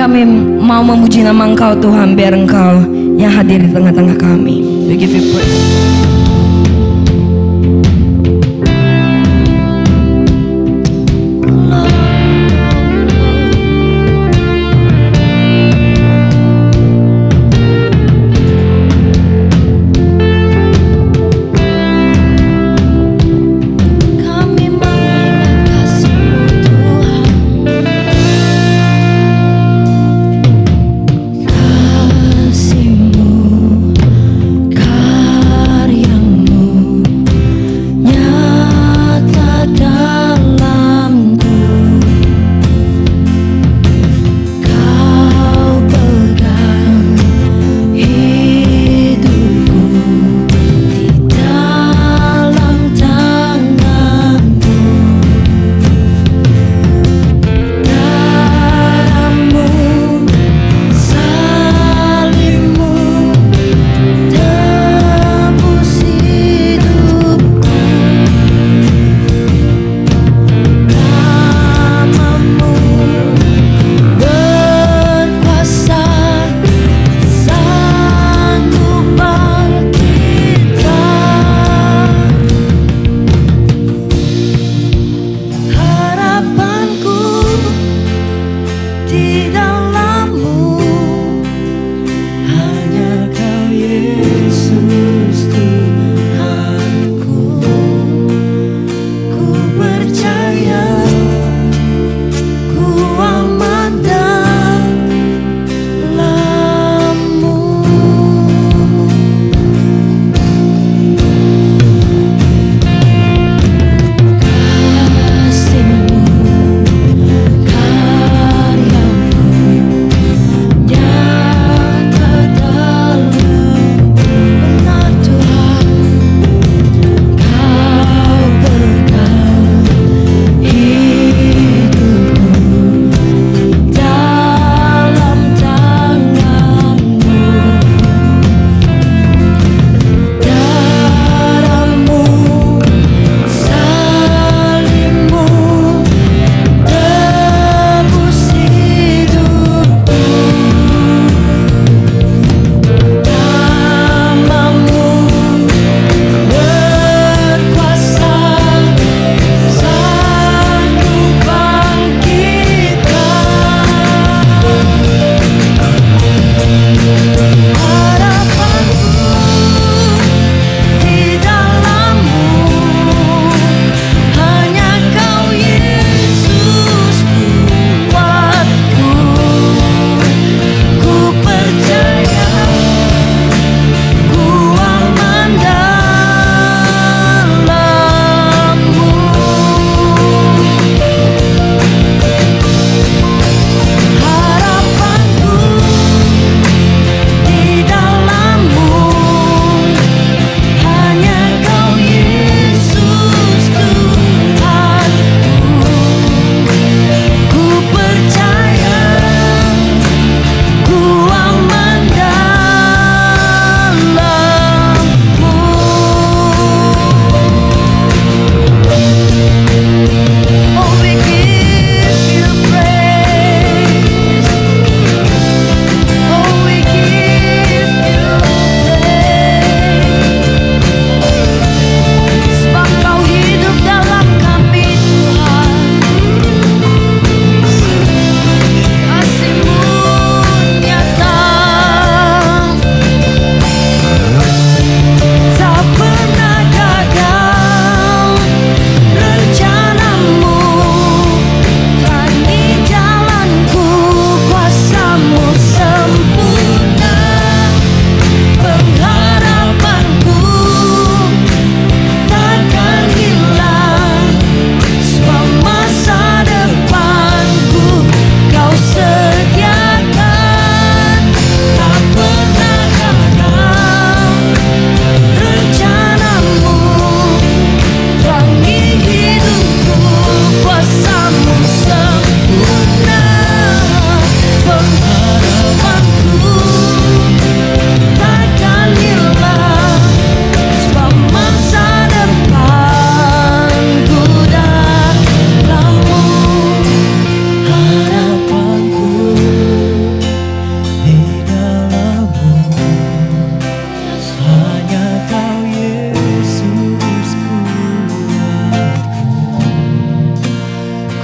kami mau memuji nama Engkau Tuhan, biar Engkau yang hadir di tengah-tengah kami. We give you praise. Kasih-Mu,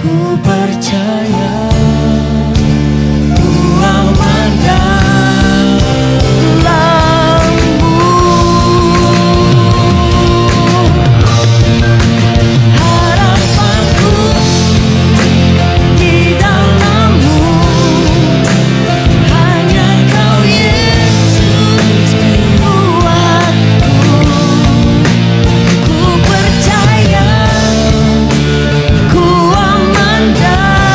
ku percaya, ku aman dalam-Mu. Harapanku di dalam-Mu, hanya Kau Yesus kuatku. Ku percaya, ku aman dalam-Mu.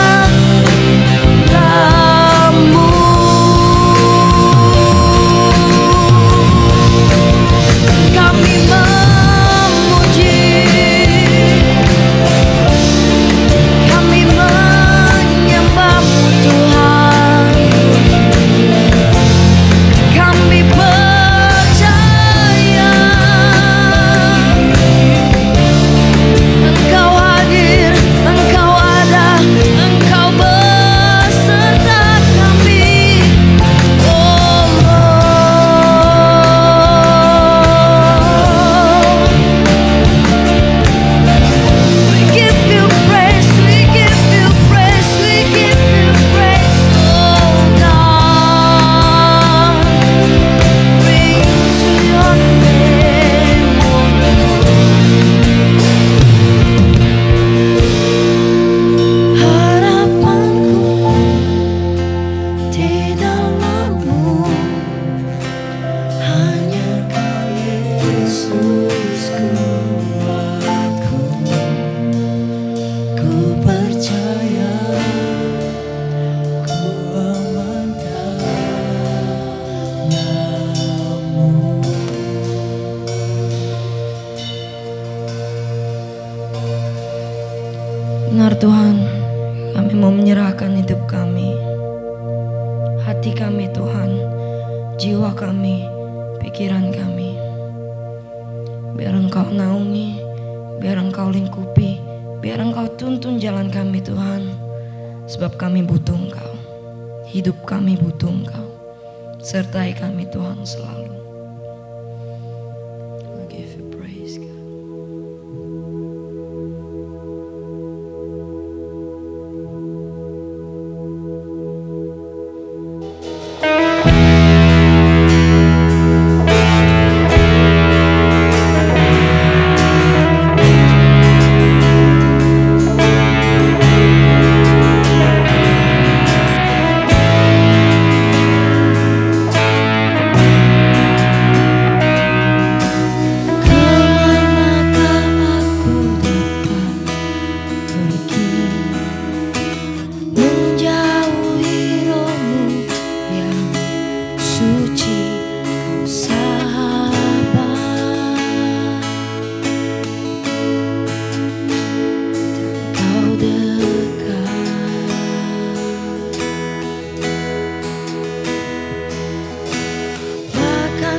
Kami memuji, kami menyembah-Mu Tuhan. Kami percaya Engkau hadir, Engkau ada, Engkau beserta kami. Oh Lord, we give You praise, we give You praise, we give You praise, oh God. Bring to Your name, oh Lord. Harapanku di dalam-Mu, hanya Kau Yesus kuatku. Ku percaya, ku aman dalam-Mu. Benar Tuhan, kami mau menyerahkan hidup kami, hati kami Tuhan, jiwa kami, pikiran kami. Biar Engkau naungi, biar Engkau lingkupi, biar Engkau tuntun jalan kami Tuhan. Sebab kami butuh Engkau, hidup kami butuh Engkau. Sertai kami Tuhan selalu. We give You praise, God.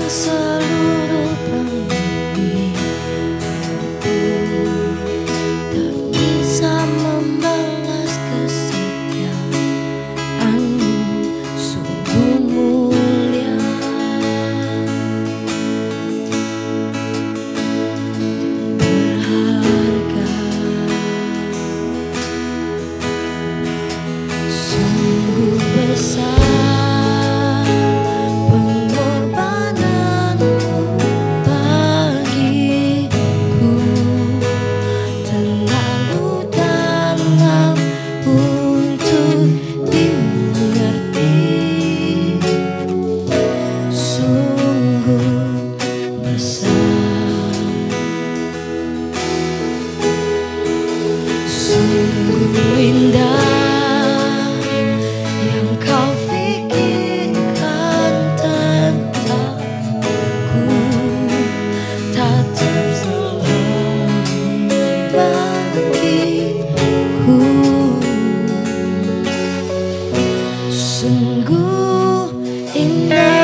Seluruh pemilikku tak bisa membalas kesetiaan-Mu, sungguh mulia dan berharga, sungguh besar. Sungguh indah yang Kau pikirkan tentangku, tak terselami bagiku. Sungguh indah.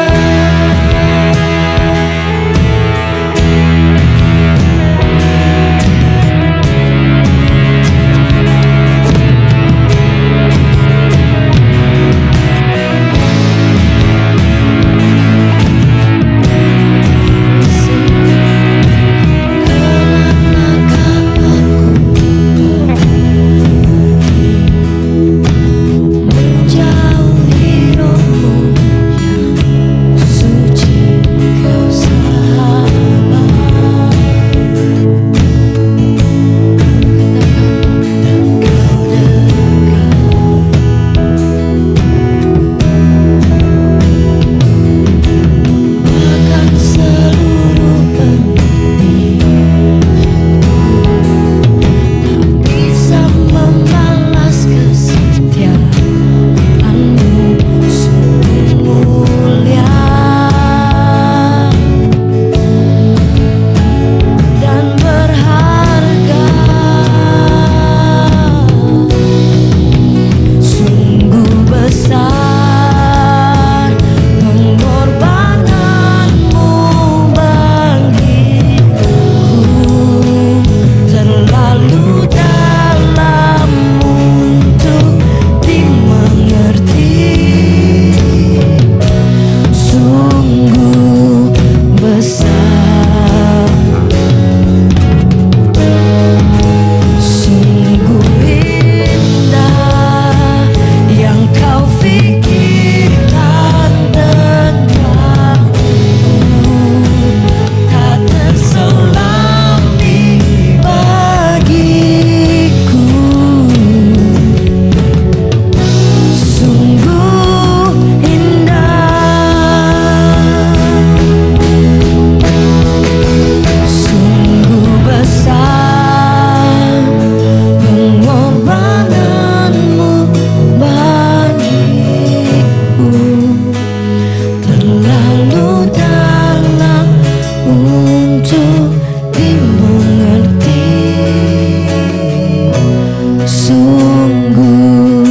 sungguh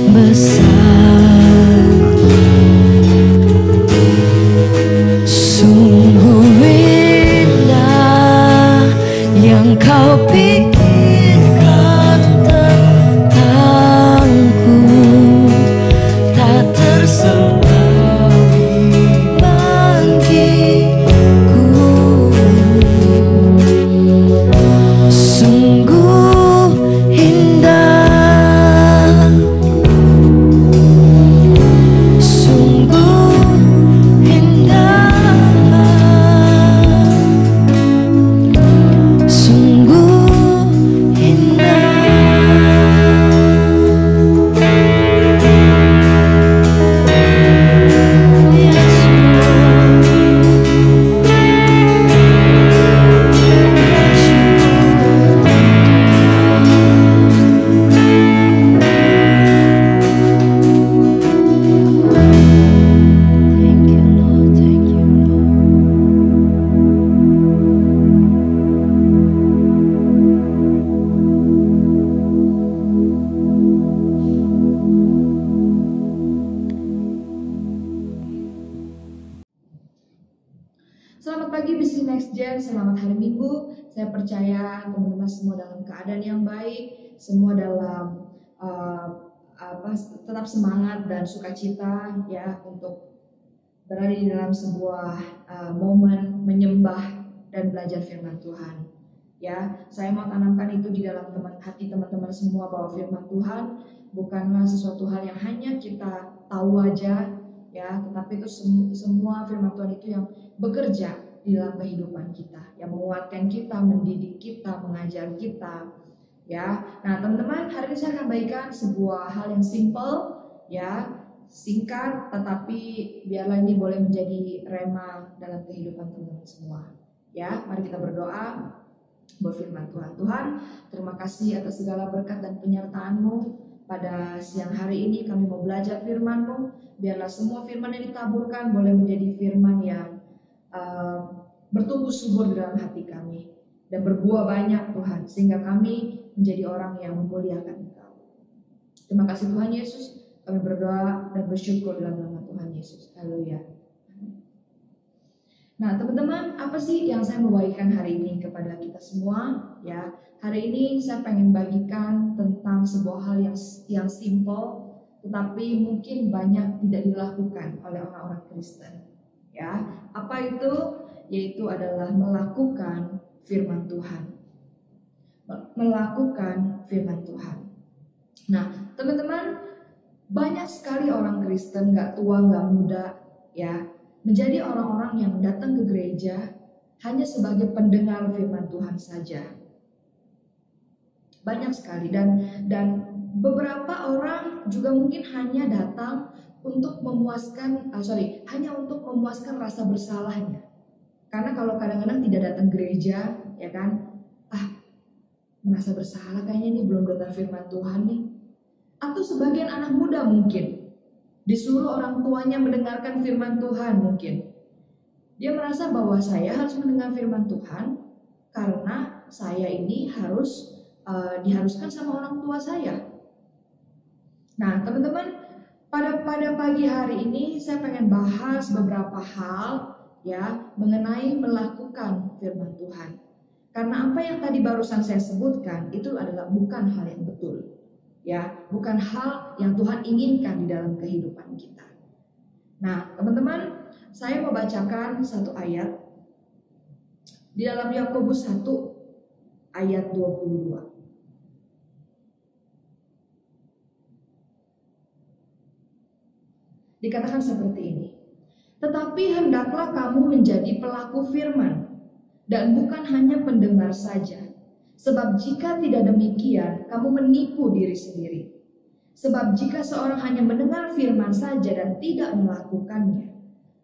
besar, sungguh indah yang kau pikirkan tentangku, tak tersembunyi bagiku. Sungguh indah, sungguh indah, sungguh Thank you, Lord. Thank you, Lord. Selamat pagi Bisnis Next Gen, selamat hari Minggu. Saya percaya teman-teman semua dalam keadaan yang baik, semua dalam tetap semangat dan sukacita ya untuk berada di dalam sebuah momen menyembah dan belajar firman Tuhan. Ya, saya mau tanamkan itu di dalam hati teman-teman semua bahwa firman Tuhan bukanlah sesuatu hal yang hanya kita tahu aja ya, tetapi itu semua firman Tuhan itu yang bekerja di dalam kehidupan kita, yang menguatkan kita, mendidik kita, mengajar kita ya. Nah teman-teman, hari ini saya akan bagikan sebuah hal yang simple ya, singkat, tetapi biarlah ini boleh menjadi rema dalam kehidupan teman-teman semua ya. Mari kita berdoa, berfirman Tuhan. Tuhan, terima kasih atas segala berkat dan penyertaan-Mu. Pada siang hari ini kami mau belajar firman-Mu. Biarlah semua firman yang ditaburkan boleh menjadi firman yang bertumbuh subur di dalam hati kami dan berbuah banyak Tuhan, sehingga kami menjadi orang yang memuliakan Engkau. Terima kasih Tuhan Yesus, kami berdoa dan bersyukur dalam nama Tuhan Yesus. Haleluya. Nah teman-teman, apa sih yang saya mau bagikan hari ini kepada kita semua ya? Hari ini saya pengen bagikan tentang sebuah hal yang simple, tetapi mungkin banyak tidak dilakukan oleh orang-orang Kristen ya. Apa itu? Yaitu adalah melakukan firman Tuhan. Melakukan firman Tuhan. Nah teman-teman, banyak sekali orang Kristen, gak tua gak muda ya, menjadi orang-orang yang datang ke gereja hanya sebagai pendengar firman Tuhan saja. Banyak sekali, dan beberapa orang juga mungkin hanya datang untuk hanya untuk memuaskan rasa bersalahnya. Karena kalau kadang-kadang tidak datang gereja, ya kan, merasa bersalah kayaknya ini belum dengar firman Tuhan nih. Atau sebagian anak muda mungkin disuruh orang tuanya mendengarkan firman Tuhan mungkin. Dia merasa bahwa saya harus mendengar firman Tuhan karena saya ini harus diharuskan sama orang tua saya. Nah teman-teman, pada pagi hari ini saya pengen bahas beberapa hal ya mengenai melakukan firman Tuhan. Karena apa yang tadi barusan saya sebutkan itu adalah bukan hal yang betul. Ya, bukan hal yang Tuhan inginkan di dalam kehidupan kita. Nah, teman-teman, saya mau bacakan satu ayat di dalam Yakobus 1 ayat 22. Dikatakan seperti ini. Tetapi hendaklah kamu menjadi pelaku firman dan bukan hanya pendengar saja. Sebab jika tidak demikian, kamu menipu diri sendiri. Sebab jika seorang hanya mendengar firman saja dan tidak melakukannya,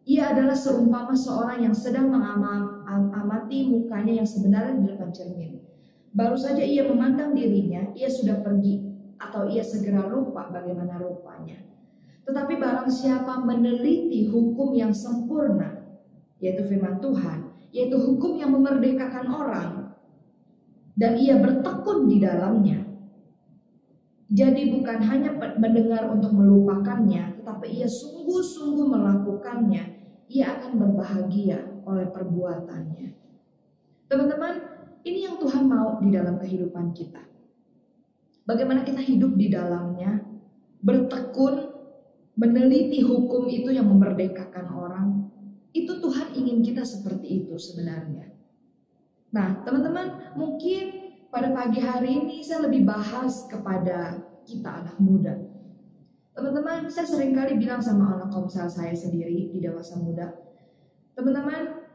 ia adalah seumpama seorang yang sedang mengamati mukanya yang sebenarnya di depan cermin. Baru saja ia memandang dirinya, ia sudah pergi, atau ia segera lupa bagaimana rupanya. Tetapi barang siapa meneliti hukum yang sempurna, yaitu firman Tuhan, yaitu hukum yang memerdekakan orang, dan ia bertekun di dalamnya, Jadi bukan hanya mendengar untuk melupakannya, tetapi ia sungguh-sungguh melakukannya, ia akan berbahagia oleh perbuatannya. Teman-teman, ini yang Tuhan mau di dalam kehidupan kita. Bagaimana kita hidup di dalamnya, bertekun, meneliti hukum itu yang memerdekakan orang. Itu Tuhan ingin kita seperti itu sebenarnya. Nah, teman-teman, mungkin pada pagi hari ini saya lebih bahas kepada kita anak muda. Teman-teman, saya seringkali bilang sama anak komsel saya sendiri di Dewasa Muda, teman-teman,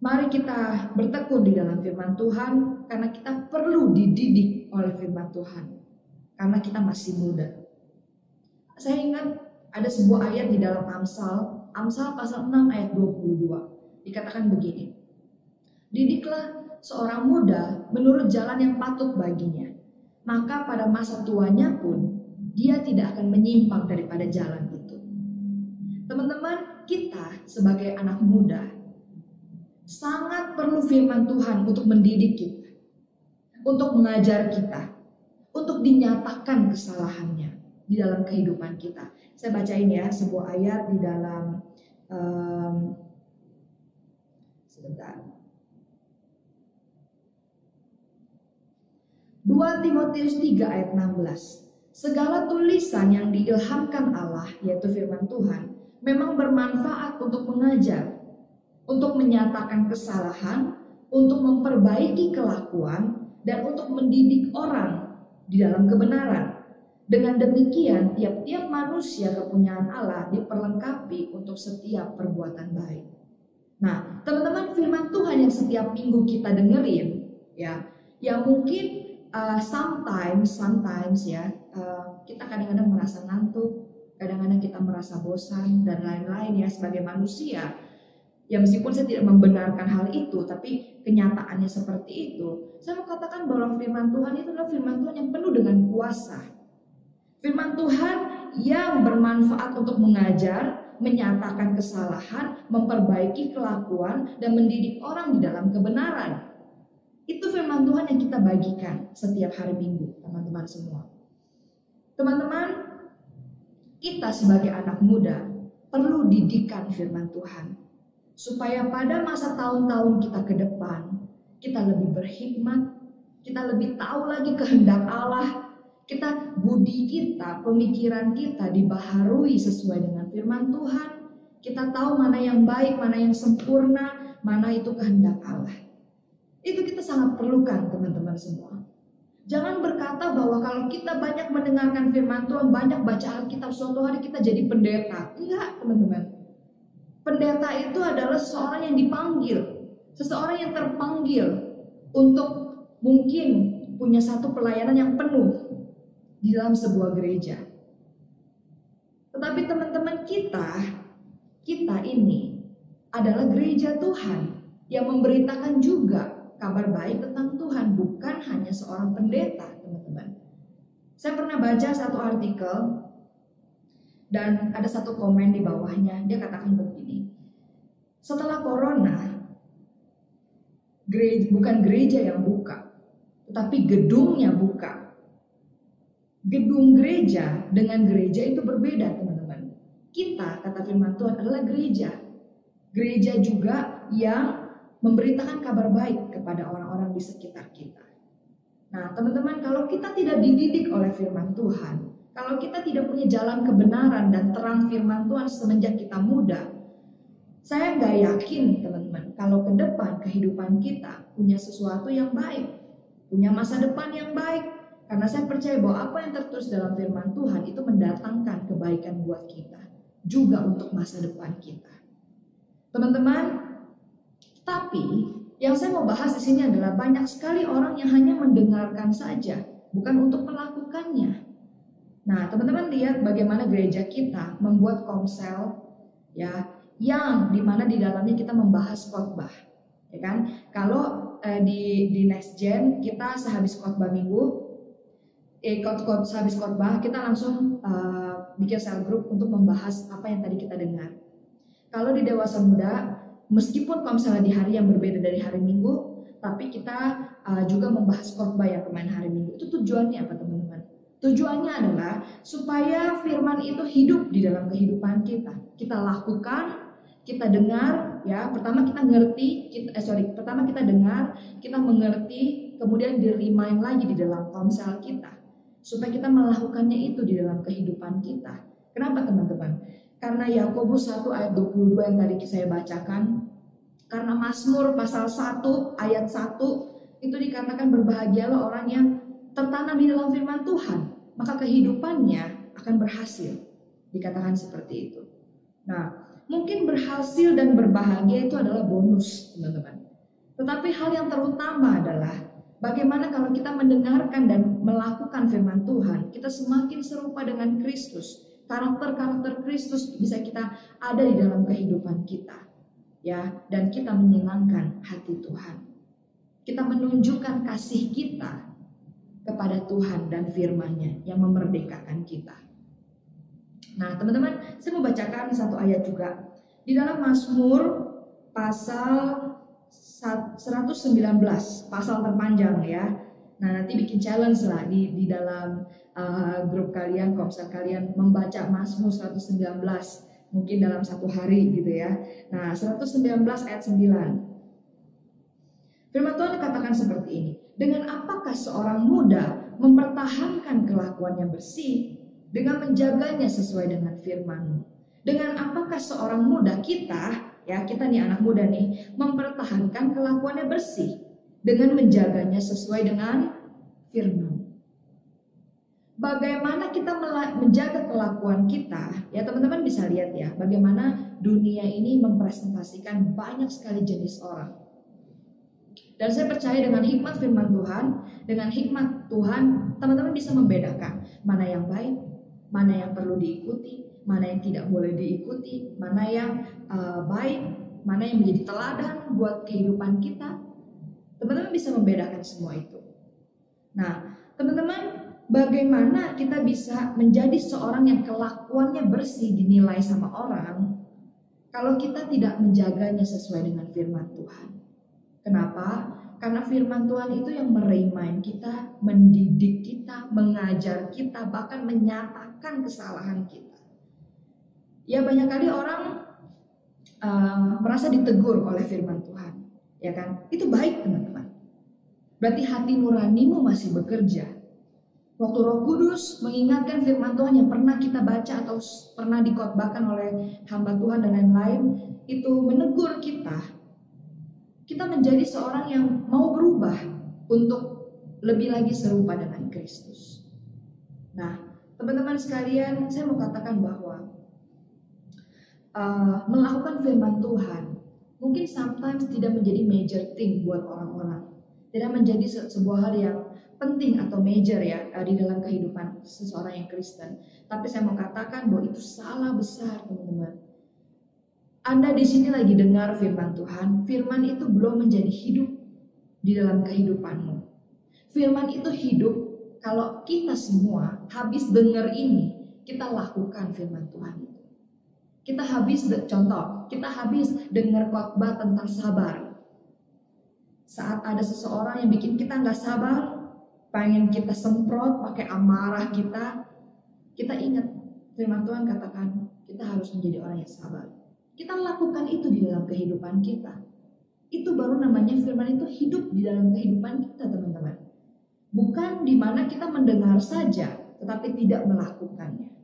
mari kita bertekun di dalam firman Tuhan karena kita perlu dididik oleh firman Tuhan. Karena kita masih muda. Saya ingat ada sebuah ayat di dalam Amsal pasal 6 ayat 22. Dikatakan begini, didiklah seorang muda menurut jalan yang patut baginya, maka pada masa tuanya pun dia tidak akan menyimpang daripada jalan itu. Teman-teman, kita sebagai anak muda sangat perlu firman Tuhan untuk mendidik kita, untuk mengajar kita, untuk dinyatakan kesalahannya di dalam kehidupan kita. Saya bacain ya sebuah ayat di dalam sebentar. 2 Timotius 3 ayat 16. Segala tulisan yang diilhamkan Allah, yaitu firman Tuhan, memang bermanfaat untuk mengajar, untuk menyatakan kesalahan, untuk memperbaiki kelakuan, dan untuk mendidik orang di dalam kebenaran. Dengan demikian, tiap-tiap manusia kepunyaan Allah diperlengkapi untuk setiap perbuatan baik. Nah, teman-teman, firman Tuhan yang setiap minggu kita dengerin, ya, yang mungkin sometimes ya, kita kadang-kadang merasa ngantuk, kadang-kadang kita merasa bosan dan lain-lain ya sebagai manusia. Ya meskipun saya tidak membenarkan hal itu, tapi kenyataannya seperti itu. Saya mau katakan bahwa firman Tuhan itu adalah firman Tuhan yang penuh dengan kuasa. Firman Tuhan yang bermanfaat untuk mengajar, menyatakan kesalahan, memperbaiki kelakuan, dan mendidik orang di dalam kebenaran. Itu firman Tuhan yang kita bagikan setiap hari Minggu, teman-teman semua. Teman-teman, kita sebagai anak muda perlu didikan firman Tuhan. Supaya pada masa tahun-tahun kita ke depan, kita lebih berhikmat, kita lebih tahu lagi kehendak Allah, kita budi kita, pemikiran kita dibaharui sesuai dengan firman Tuhan. Kita tahu mana yang baik, mana yang sempurna, mana itu kehendak Allah. Itu kita sangat perlukan teman-teman semua. Jangan berkata bahwa kalau kita banyak mendengarkan firman Tuhan, banyak baca Alkitab, suatu hari kita jadi pendeta. Enggak teman-teman. Pendeta itu adalah seseorang yang dipanggil, seseorang yang terpanggil untuk mungkin punya satu pelayanan yang penuh di dalam sebuah gereja. Tetapi teman-teman kita ini adalah gereja Tuhan yang memberitakan juga kabar baik tentang Tuhan, bukan hanya seorang pendeta, teman-teman. Saya pernah baca satu artikel dan ada satu komen di bawahnya, dia katakan begini. Setelah corona, bukan gereja yang buka, tetapi gedungnya buka. Gedung gereja dengan gereja itu berbeda, teman-teman. Kita, kata firman Tuhan, adalah gereja. Gereja juga yang memberitakan kabar baik kepada orang-orang di sekitar kita. Nah, teman-teman, kalau kita tidak dididik oleh firman Tuhan, kalau kita tidak punya jalan kebenaran dan terang firman Tuhan semenjak kita muda, saya nggak yakin, teman-teman, kalau ke depan kehidupan kita punya sesuatu yang baik, punya masa depan yang baik. Karena saya percaya bahwa apa yang tertulis dalam firman Tuhan itu mendatangkan kebaikan buat kita, juga untuk masa depan kita. Teman-teman, tapi yang saya mau bahas di sini adalah banyak sekali orang yang hanya mendengarkan saja, bukan untuk melakukannya. Nah, teman-teman lihat bagaimana gereja kita membuat komsel, ya, yang dimana di dalamnya kita membahas khotbah, ya kan? Kalau di Next Gen kita sehabis khotbah minggu, sehabis khotbah kita langsung bikin cell group untuk membahas apa yang tadi kita dengar. Kalau di Dewasa Muda, meskipun misalnya di hari yang berbeda dari hari Minggu, tapi kita juga membahas khotbah yang kemarin hari Minggu. Itu tujuannya apa, teman-teman? Tujuannya adalah supaya firman itu hidup di dalam kehidupan kita. Kita lakukan, kita dengar, ya. Pertama kita ngerti, pertama kita dengar, kita mengerti, kemudian di-remind lagi di dalam ponsel kita. Supaya kita melakukannya itu di dalam kehidupan kita. Kenapa teman-teman? Karena Yakobus 1 ayat 22 yang tadi saya bacakan, karena Mazmur pasal 1 ayat 1 itu dikatakan berbahagialah orang yang tertanam di dalam firman Tuhan, maka kehidupannya akan berhasil. Dikatakan seperti itu. Nah, mungkin berhasil dan berbahagia itu adalah bonus, teman-teman. Tetapi hal yang terutama adalah bagaimana kalau kita mendengarkan dan melakukan firman Tuhan, kita semakin serupa dengan Kristus. Karakter-karakter Kristus bisa kita ada di dalam kehidupan kita, ya, dan kita menyenangkan hati Tuhan. Kita menunjukkan kasih kita kepada Tuhan dan firman-Nya yang memerdekakan kita. Nah, teman-teman, saya mau bacakan satu ayat juga di dalam Mazmur pasal 119, pasal terpanjang ya. Nah, nanti bikin challenge lah di dalam grup kalian, komsel kalian membaca Mazmur 119 mungkin dalam satu hari gitu ya. Nah, 119 ayat 9. Firman Tuhan dikatakan seperti ini. Dengan apakah seorang muda mempertahankan kelakuannya bersih dengan menjaganya sesuai dengan firman-Mu? Dengan apakah seorang muda kita nih anak muda nih, mempertahankan kelakuannya bersih dengan menjaganya sesuai dengan firman. Bagaimana kita menjaga kelakuan kita, ya teman-teman bisa lihat ya, bagaimana dunia ini mempresentasikan banyak sekali jenis orang. Dan saya percaya dengan hikmat firman Tuhan, dengan hikmat Tuhan, teman-teman bisa membedakan mana yang baik, mana yang perlu diikuti, mana yang tidak boleh diikuti, mana yang baik, mana yang menjadi teladan buat kehidupan kita. Teman-teman bisa membedakan semua itu. Nah, teman-teman, bagaimana kita bisa menjadi seorang yang kelakuannya bersih dinilai sama orang kalau kita tidak menjaganya sesuai dengan firman Tuhan? Kenapa? Karena firman Tuhan itu yang meremind kita, mendidik kita, mengajar kita, bahkan menyatakan kesalahan kita. Ya, banyak kali orang merasa ditegur oleh firman Tuhan, ya kan? Itu baik teman-teman. Berarti hati nuranimu masih bekerja. Waktu Roh Kudus mengingatkan firman Tuhan yang pernah kita baca atau pernah dikhotbahkan oleh hamba Tuhan dan lain-lain, itu menegur kita. Kita menjadi seorang yang mau berubah untuk lebih lagi serupa dengan Kristus. Nah, teman-teman sekalian, saya mau katakan bahwa melakukan firman Tuhan mungkin sometimes tidak menjadi major thing buat orang-orang. Tidak menjadi sebuah hal yang penting atau major ya di dalam kehidupan seseorang yang Kristen. Tapi saya mau katakan bahwa itu salah besar, teman-teman. Anda di sini lagi dengar firman Tuhan, firman itu belum menjadi hidup di dalam kehidupanmu. Firman itu hidup kalau kita semua habis dengar ini, kita lakukan firman Tuhan itu. Kita habis dengar khotbah tentang sabar. Saat ada seseorang yang bikin kita nggak sabar, pengen kita semprot pakai amarah kita ingat firman Tuhan katakan kita harus menjadi orang yang sabar. Kita lakukan itu di dalam kehidupan kita. Itu baru namanya firman itu hidup di dalam kehidupan kita, teman-teman. Bukan di mana kita mendengar saja, tetapi tidak melakukannya.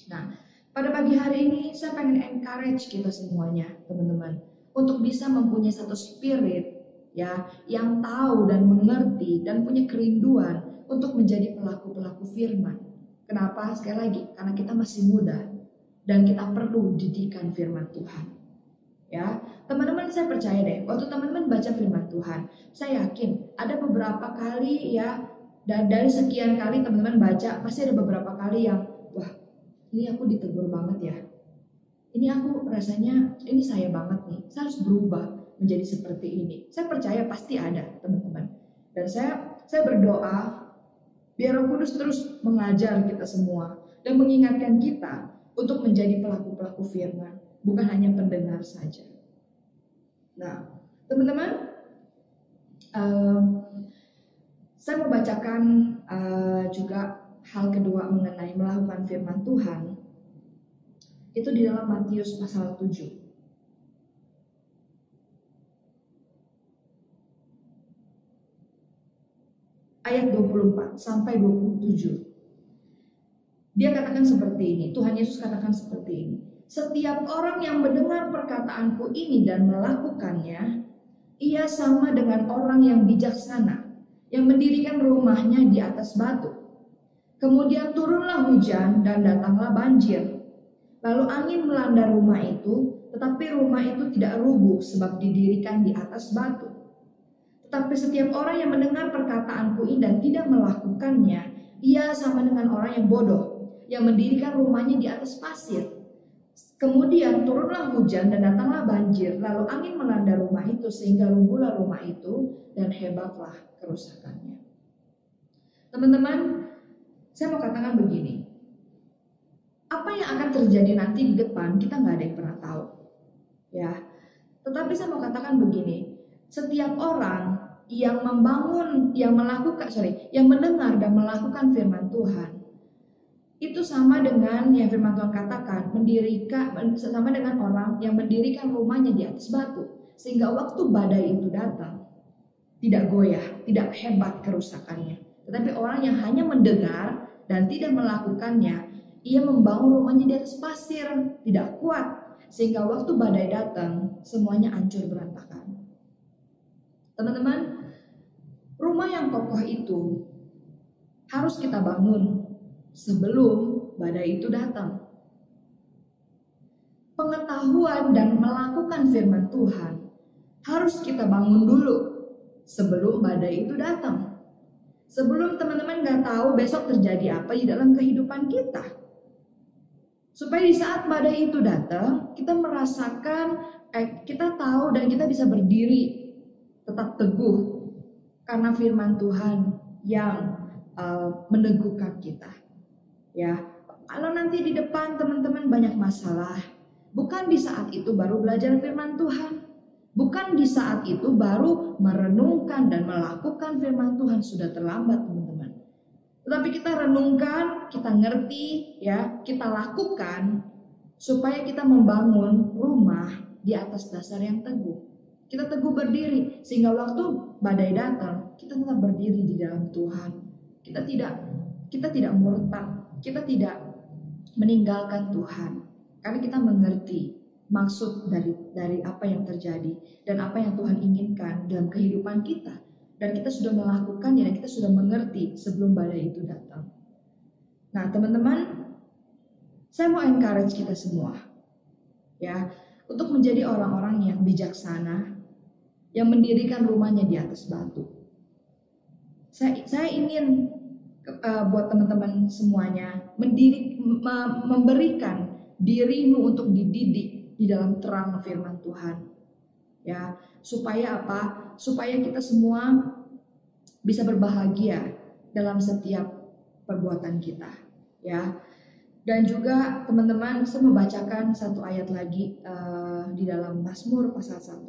Nah, pada pagi hari ini saya pengen encourage kita semuanya, teman-teman, untuk bisa mempunyai satu spirit ya yang tahu dan mengerti dan punya kerinduan untuk menjadi pelaku-pelaku firman. Kenapa? Sekali lagi, karena kita masih muda. Dan kita perlu didikan firman Tuhan. Ya, teman-teman, saya percaya deh, waktu teman-teman baca firman Tuhan, saya yakin ada beberapa kali ya, dan dari sekian kali teman-teman baca, pasti ada beberapa kali yang, wah, ini aku ditegur banget ya. Ini aku rasanya, ini saya banget nih, saya harus berubah menjadi seperti ini. Saya percaya pasti ada, teman-teman. Dan saya berdoa, biar Roh Kudus terus mengajar kita semua dan mengingatkan kita untuk menjadi pelaku-pelaku firman, bukan hanya pendengar saja. Nah, teman-teman, saya mau bacakan juga hal kedua mengenai melakukan firman Tuhan itu di dalam Matius pasal 7. Ayat 24 sampai 27. Dia katakan seperti ini, Tuhan Yesus katakan seperti ini. Setiap orang yang mendengar perkataanku ini dan melakukannya, ia sama dengan orang yang bijaksana, yang mendirikan rumahnya di atas batu. Kemudian turunlah hujan dan datanglah banjir. Lalu angin melanda rumah itu, tetapi rumah itu tidak rubuh sebab didirikan di atas batu. Tetapi setiap orang yang mendengar perkataanku ini dan tidak melakukannya, ia sama dengan orang yang bodoh, yang mendirikan rumahnya di atas pasir. Kemudian turunlah hujan dan datanglah banjir, lalu angin melanda rumah itu sehingga rubuhlah rumah itu dan hebatlah kerusakannya. Teman-teman, saya mau katakan begini. Apa yang akan terjadi nanti di depan kita nggak ada yang pernah tahu, ya. Tetapi saya mau katakan begini. Setiap orang yang mendengar dan melakukan firman Tuhan, itu sama dengan yang firman Tuhan katakan, sama dengan orang yang mendirikan rumahnya di atas batu, sehingga waktu badai itu datang, tidak goyah, tidak hebat kerusakannya. Tetapi orang yang hanya mendengar dan tidak melakukannya, ia membangun rumahnya di atas pasir, tidak kuat, sehingga waktu badai datang, semuanya hancur berantakan. Teman-teman, rumah yang kokoh itu harus kita bangun sebelum badai itu datang. Pengetahuan dan melakukan firman Tuhan harus kita bangun dulu sebelum badai itu datang. Sebelum teman-teman gak tahu besok terjadi apa di dalam kehidupan kita. Supaya di saat badai itu datang, kita merasakan, kita tahu dan kita bisa berdiri tetap teguh karena firman Tuhan yang meneguhkan kita. Ya, kalau nanti di depan teman-teman banyak masalah, bukan di saat itu baru belajar firman Tuhan, bukan di saat itu baru merenungkan dan melakukan firman Tuhan, sudah terlambat teman-teman. Tetapi kita renungkan, kita ngerti, ya, kita lakukan supaya kita membangun rumah di atas dasar yang teguh. Kita teguh berdiri sehingga waktu badai datang, kita tetap berdiri di dalam Tuhan. Kita tidak murtad, kita tidak meninggalkan Tuhan, karena kita mengerti maksud dari apa yang terjadi dan apa yang Tuhan inginkan dalam kehidupan kita. Dan kita sudah melakukannya dan kita sudah mengerti sebelum badai itu datang. Nah, teman-teman, saya mau encourage kita semua, ya, untuk menjadi orang-orang yang bijaksana, yang mendirikan rumahnya di atas batu. Saya ingin buat teman-teman semuanya memberikan dirimu untuk dididik di dalam terang firman Tuhan, ya, supaya apa? Supaya kita semua bisa berbahagia dalam setiap perbuatan kita, ya. Dan juga teman-teman, saya membacakan satu ayat lagi di dalam Mazmur pasal 1.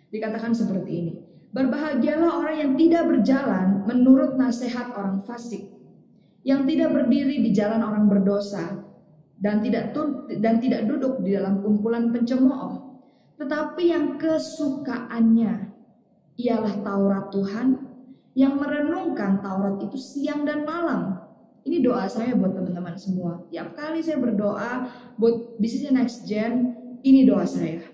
Dikatakan seperti ini. Berbahagialah orang yang tidak berjalan menurut nasihat orang fasik, yang tidak berdiri di jalan orang berdosa, dan tidak duduk di dalam kumpulan pencemooh, tetapi yang kesukaannya ialah Taurat Tuhan, yang merenungkan Taurat itu siang dan malam. Ini doa saya buat teman-teman semua. Tiap kali saya berdoa buat This is the Next Gen, ini doa saya.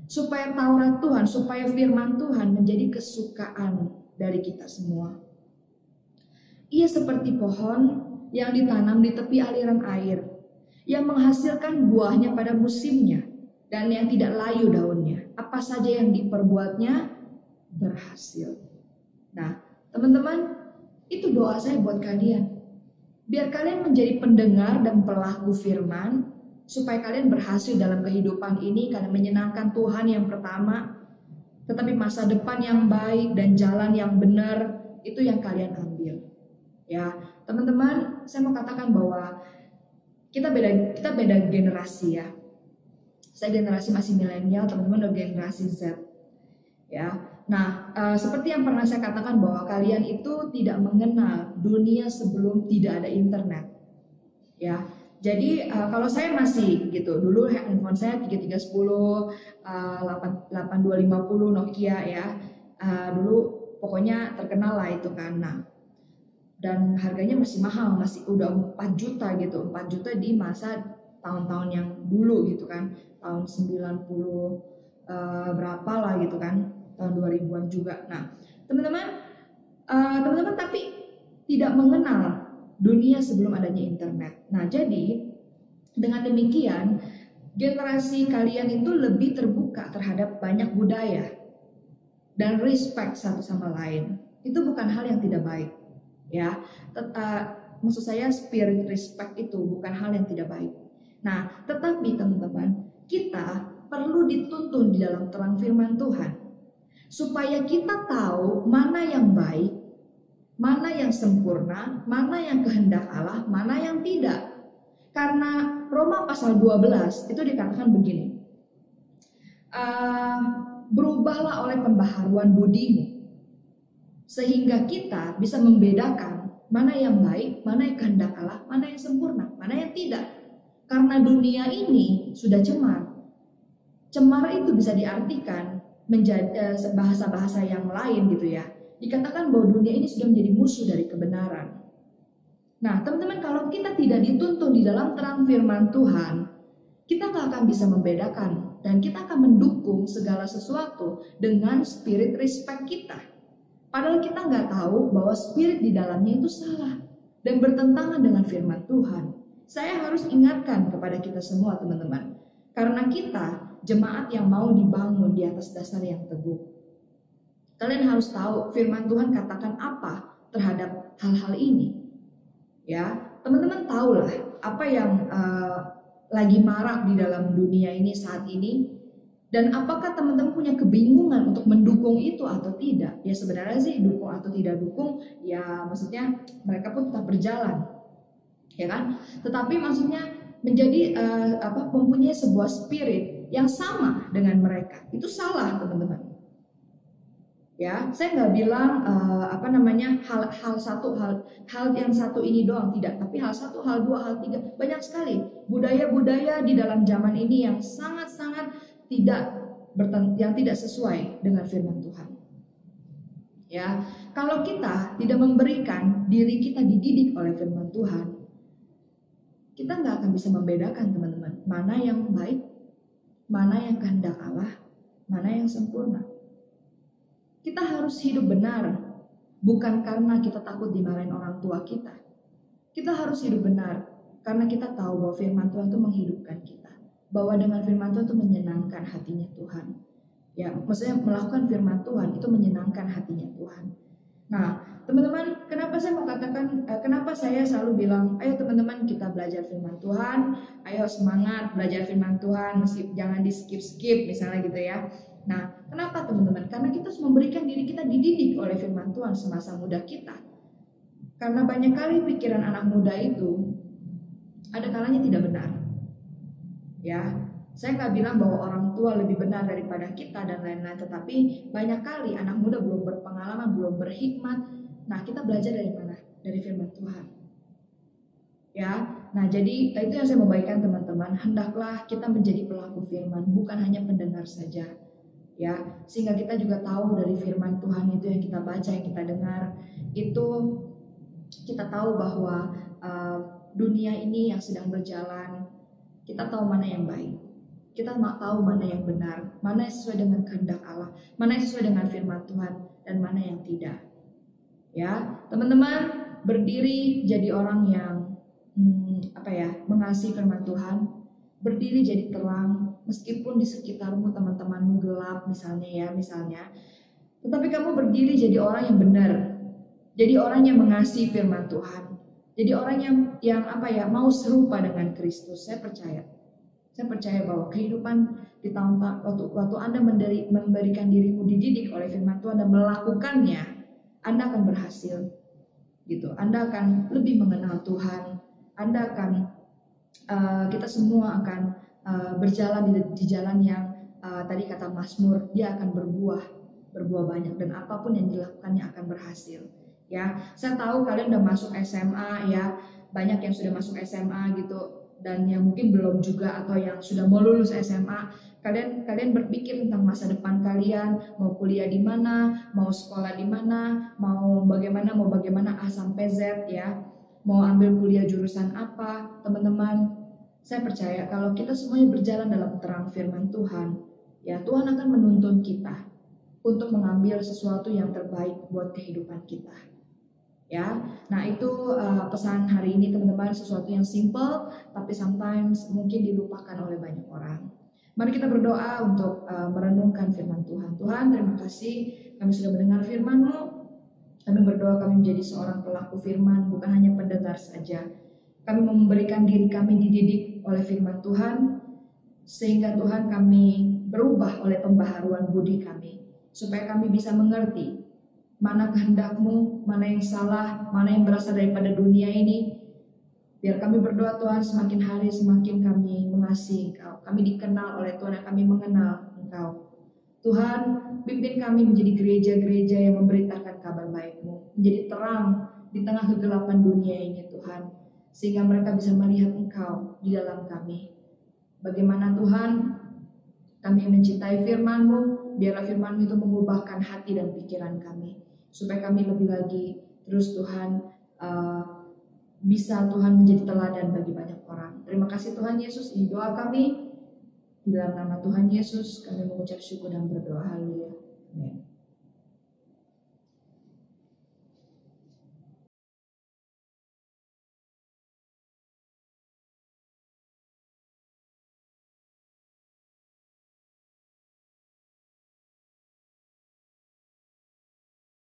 Supaya Taurat Tuhan, supaya firman Tuhan menjadi kesukaan dari kita semua. Ia seperti pohon yang ditanam di tepi aliran air, yang menghasilkan buahnya pada musimnya, dan yang tidak layu daunnya. Apa saja yang diperbuatnya berhasil. Nah, teman-teman, itu doa saya buat kalian. Biar kalian menjadi pendengar dan pelaku firman, supaya kalian berhasil dalam kehidupan ini, kalian menyenangkan Tuhan yang pertama, tetapi masa depan yang baik dan jalan yang benar itu yang kalian ambil. Ya, teman-teman, saya mau katakan bahwa kita beda generasi, ya. Saya generasi masih milenial, teman-teman udah generasi Z. Ya, Nah, seperti yang pernah saya katakan bahwa kalian itu tidak mengenal dunia sebelum tidak ada internet, ya. Jadi kalau saya masih gitu, dulu handphone saya 3310, 8250 Nokia ya, dulu pokoknya terkenal lah itu kan. Nah, dan harganya masih mahal, masih udah 4 juta gitu, 4 juta di masa tahun-tahun yang dulu gitu kan, tahun 90 berapa lah gitu kan, tahun 2000-an juga. Nah, teman-teman tapi tidak mengenal dunia sebelum adanya internet. Nah, jadi dengan demikian generasi kalian itu lebih terbuka terhadap banyak budaya dan respect satu sama lain. Itu bukan hal yang tidak baik, ya. Maksud saya spirit respect itu bukan hal yang tidak baik. Nah, tetapi teman-teman, kita perlu dituntun di dalam terang firman Tuhan supaya kita tahu mana yang baik, mana yang sempurna, mana yang kehendak Allah, mana yang tidak. Karena Roma pasal 12 itu dikatakan begini, berubahlah oleh pembaharuan budimu, sehingga kita bisa membedakan mana yang baik, mana yang kehendak Allah, mana yang sempurna, mana yang tidak. Karena dunia ini sudah cemar. Cemar itu bisa diartikan menjadi bahasa-bahasa yang lain gitu ya. Dikatakan bahwa dunia ini sudah menjadi musuh dari kebenaran. Nah, teman-teman, kalau kita tidak dituntun di dalam terang firman Tuhan, kita gak akan bisa membedakan dan kita akan mendukung segala sesuatu dengan spirit respect kita. Padahal kita nggak tahu bahwa spirit di dalamnya itu salah dan bertentangan dengan firman Tuhan. Saya harus ingatkan kepada kita semua teman-teman, karena kita jemaat yang mau dibangun di atas dasar yang teguh. Kalian harus tahu firman Tuhan katakan apa terhadap hal-hal ini. Ya, teman-teman tahulah apa yang lagi marak di dalam dunia ini saat ini. Dan apakah teman-teman punya kebingungan untuk mendukung itu atau tidak? Ya sebenarnya sih dukung atau tidak dukung, ya maksudnya mereka pun tetap berjalan, ya kan? Tetapi maksudnya menjadi mempunyai sebuah spirit yang sama dengan mereka, itu salah teman-teman. Ya, saya nggak bilang hal yang satu ini doang, tidak, tapi hal satu, hal dua, hal tiga, banyak sekali budaya-budaya di dalam zaman ini yang sangat-sangat yang tidak sesuai dengan firman Tuhan. Ya, kalau kita tidak memberikan diri kita dididik oleh firman Tuhan, kita nggak akan bisa membedakan teman-teman mana yang baik, mana yang kehendak Allah, mana yang sempurna. Kita harus hidup benar, bukan karena kita takut dimarahin orang tua kita. Kita harus hidup benar karena kita tahu bahwa firman Tuhan itu menghidupkan kita. Bahwa dengan firman Tuhan itu menyenangkan hatinya Tuhan. Ya, maksudnya melakukan firman Tuhan itu menyenangkan hatinya Tuhan. Nah, teman-teman, kenapa saya mau katakan, kenapa saya selalu bilang, ayo teman-teman kita belajar firman Tuhan, ayo semangat belajar firman Tuhan, jangan di skip-skip misalnya gitu ya. Nah, kenapa teman-teman? Karena kita harus memberikan diri kita dididik oleh firman Tuhan semasa muda kita. Karena banyak kali pikiran anak muda itu ada kalanya tidak benar. Ya, saya nggak bilang bahwa orang tua lebih benar daripada kita dan lain-lain, tetapi banyak kali anak muda belum berpengalaman, belum berhikmat. Nah, kita belajar dari mana? Dari firman Tuhan. Ya, nah jadi itu yang saya mau bagikan teman-teman. Hendaklah kita menjadi pelaku firman, bukan hanya pendengar saja. Ya, sehingga kita juga tahu dari firman Tuhan itu yang kita baca, yang kita dengar, itu kita tahu bahwa dunia ini yang sedang berjalan. Kita tahu mana yang baik, kita tahu mana yang benar, mana yang sesuai dengan kehendak Allah, mana yang sesuai dengan firman Tuhan, dan mana yang tidak. Ya, teman-teman, berdiri jadi orang yang mengasihi firman Tuhan, berdiri jadi terang, meskipun di sekitarmu teman-temanmu gelap misalnya, tetapi kamu berdiri jadi orang yang benar, jadi orang yang mengasihi firman Tuhan. Jadi orang yang mau serupa dengan Kristus. Saya percaya bahwa kehidupan di waktu Anda memberikan dirimu dididik oleh firman Tuhan dan melakukannya, Anda akan berhasil. Gitu. Anda akan lebih mengenal Tuhan. Anda akan kita semua akan berjalan di jalan yang tadi kata Mazmur, dia akan berbuah. berbuah banyak, dan apapun yang dilakukannya akan berhasil. Ya, saya tahu kalian udah masuk SMA ya, banyak yang sudah masuk SMA gitu, dan yang mungkin belum juga, atau yang sudah mau lulus SMA. Kalian berpikir tentang masa depan kalian, mau kuliah di mana, mau sekolah di mana, mau bagaimana A sampai Z ya, mau ambil kuliah jurusan apa. Teman-teman, saya percaya kalau kita semuanya berjalan dalam terang firman Tuhan, ya Tuhan akan menuntun kita untuk mengambil sesuatu yang terbaik buat kehidupan kita. Ya, nah itu pesan hari ini teman-teman, sesuatu yang simple tapi sometimes mungkin dilupakan oleh banyak orang. Mari kita berdoa untuk merenungkan firman Tuhan. Tuhan, terima kasih kami sudah mendengar firman-Mu. Kami berdoa kami menjadi seorang pelaku firman, bukan hanya pendengar saja. Kami memberikan diri kami dididik oleh firman Tuhan, sehingga Tuhan kami berubah oleh pembaharuan budi kami, supaya kami bisa mengerti mana kehendak-Mu, mana yang salah, mana yang berasal daripada dunia ini. Biar kami berdoa Tuhan, semakin hari semakin kami mengasihi Engkau. Kami dikenal oleh Tuhan dan kami mengenal Engkau. Tuhan, pimpin kami menjadi gereja-gereja yang memberitakan kabar baik-Mu, menjadi terang di tengah kegelapan dunia ini Tuhan, sehingga mereka bisa melihat Engkau di dalam kami. Bagaimana Tuhan, kami mencintai firman-Mu, biarlah firman-Mu itu mengubahkan hati dan pikiran kami, supaya kami lebih lagi terus Tuhan bisa Tuhan menjadi teladan bagi banyak orang. Terima kasih Tuhan Yesus, ini doa kami. Di dalam nama Tuhan Yesus kami mengucap syukur dan berdoa. Haleluya. Amin.